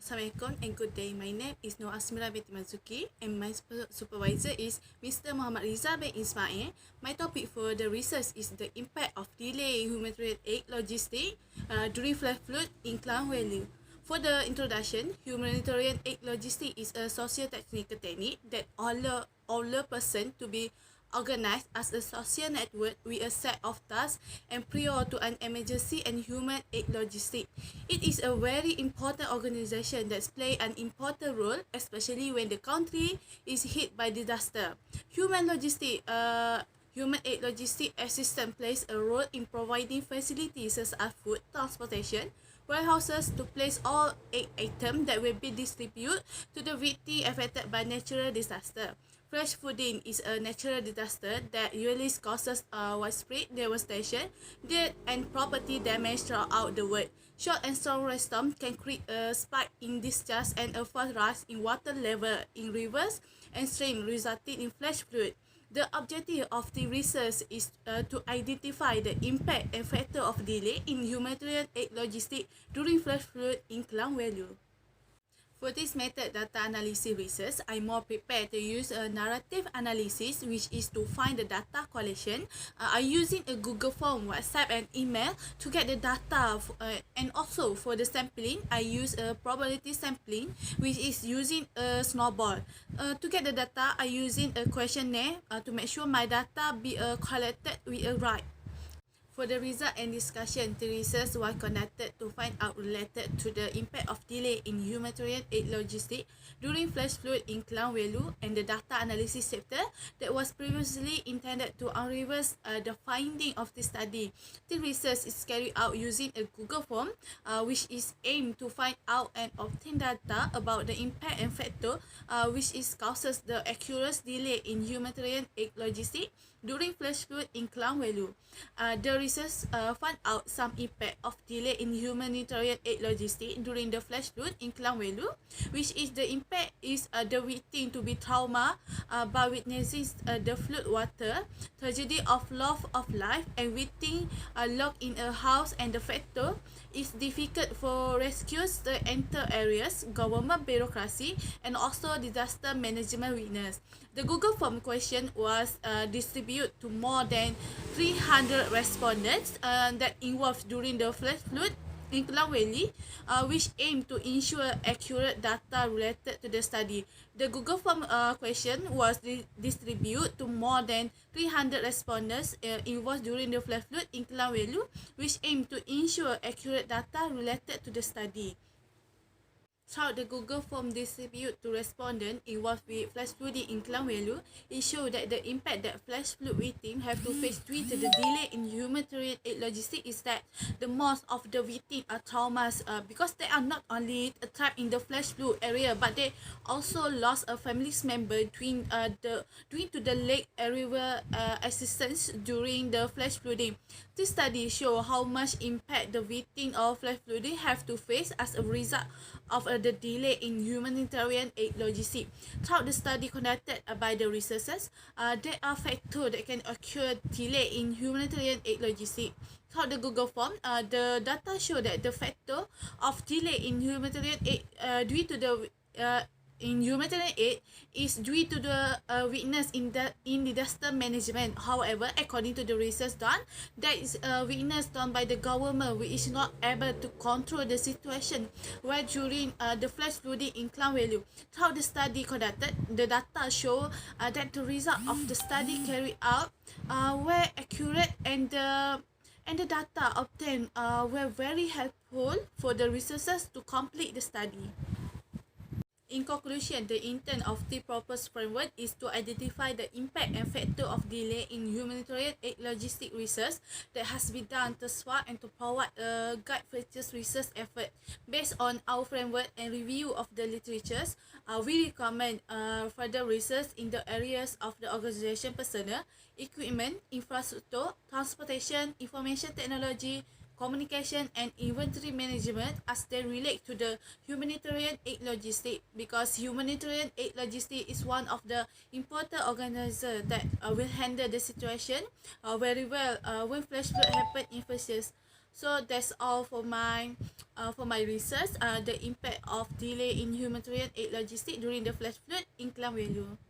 Assalamualaikum and good day. My name is Asmira Binti Marzuki and my supervisor is Mr. Muhammad Riza bin Ismail. My topic for the research is the impact of delay in humanitarian aid logistics during flash flood in Klang Valley. For the introduction, humanitarian aid logistics is a socio-technical technique that allows all person to be organized as a social network with a set of tasks and prior to an emergency and human aid logistics. It is a very important organization that plays an important role, especially when the country is hit by disaster. Human aid logistic assistance plays a role in providing facilities such as food, transportation, warehouses to place all aid items that will be distributed to the victims affected by natural disaster. Flash flooding is a natural disaster that usually causes widespread devastation, death, and property damage throughout the world. Short and strong rainstorms can create a spike in discharge and a fast rise in water level in rivers and streams, resulting in flash flood. The objective of the research is to identify the impact and factor of delay in humanitarian aid logistics during flash flood in Klang Valley. For this method data analysis research, I'm more prepared to use a narrative analysis, which is to find the data collection. I'm using a Google form, WhatsApp, and email to get the data. And also for the sampling, I use a probability sampling, which is using a snowball. To get the data, I'm using a questionnaire to make sure my data be collected with a right. For the result and discussion, the research was conducted to find out related to the impact of delay in humanitarian aid logistics during flash flood in Klang Valley and the data analysis sector that was previously intended to unravel the finding of the study. The research is carried out using a Google form, which is aimed to find out and obtain data about the impact and factor which is causes the accurate delay in humanitarian aid logistics during flash flood in Klang Valley. The research found out some impact of delay in humanitarian aid logistics during the flash flood in Klang Valley, which is the impact is the victim to be trauma by witnessing the flood water, tragedy of loss of life, and victim locked in a house, and the factor is difficult for rescues to enter areas, government bureaucracy, and also disaster management witness. The Google form question was distributed to more than 300 respondents that involved during the flash flood in Klang Valley, which aimed to ensure accurate data related to the study. The Google form question was distributed to more than 300 respondents involved during the flash flood in Klang Valley, which aimed to ensure accurate data related to the study. Through the Google form distributed to respondents involved with flash flooding in Klang Valley, it showed that the impact that flash flood victims have to face due to the delay in humanitarian aid logistics is that the most of the victims are traumas because they are not only trapped in the flash flood area, but they also lost a family member due to the late arrival assistance during the flash flooding. This study shows how much impact the victims of flash flooding have to face as a result of the delay in humanitarian aid logistics. Throughout the study conducted by the researchers, there are factors that can occur delay in humanitarian aid logistics. Throughout the Google form, the data show that the factor of delay in humanitarian aid is due to the weakness in disaster management. However, according to the research done, there is a weakness done by the government which is not able to control the situation where during the flash flooding in Klang Valley. Throughout the study conducted, the data show that the result of the study carried out were accurate, and the data obtained were very helpful for the researchers to complete the study. In conclusion, the intent of the proposed framework is to identify the impact and factor of delay in humanitarian aid logistic research that has been done thus far, and to provide a guide for this research effort. Based on our framework and review of the literatures, we recommend further research in the areas of the organization personnel, equipment, infrastructure, transportation, information technology, communication, and inventory management as they relate to the humanitarian aid logistics, because humanitarian aid logistics is one of the important organizers that will handle the situation very well when flash flood happen in first years. So that's all for my research. The impact of delay in humanitarian aid logistics during the flash flood in Klang value.